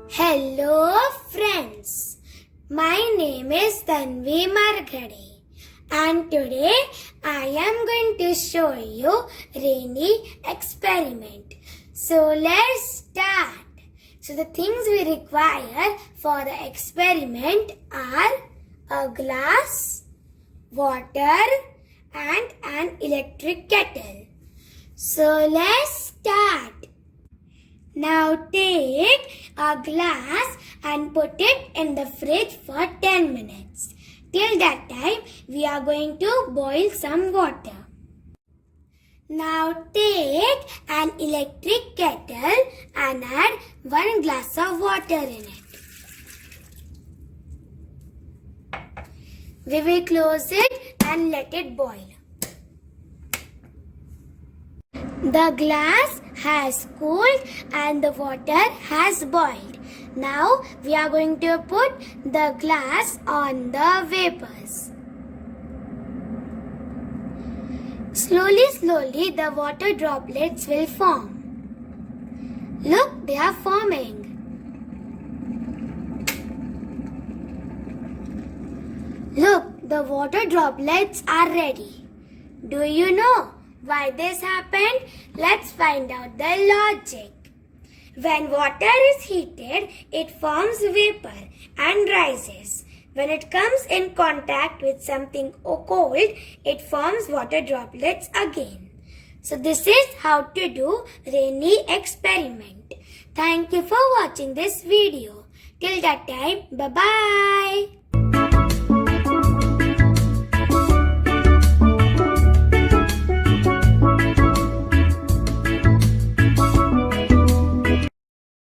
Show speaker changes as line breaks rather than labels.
Hello friends, my name is Tanvi Marghade and today I am going to show you rainy experiment. So let's start. So the things we require for the experiment are a glass, water and an electric kettle. So let's start. Now take a glass and put it in the fridge for 10 minutes. Till that time, we are going to boil some water. Now take an electric kettle and add 1 glass of water in it. We will close it and let it boil. The glass has cooled and the water has boiled. Now we are going to put the glass on the vapors. Slowly the water droplets will form. Look, they are forming. Look, the water droplets are ready. Do you know why this happened? Let's find out the logic. When water is heated, it forms vapor and rises. When it comes in contact with something cold, it forms water droplets again. So this is how to do rainy experiment. Thank you for watching this video. Till that time, bye-bye.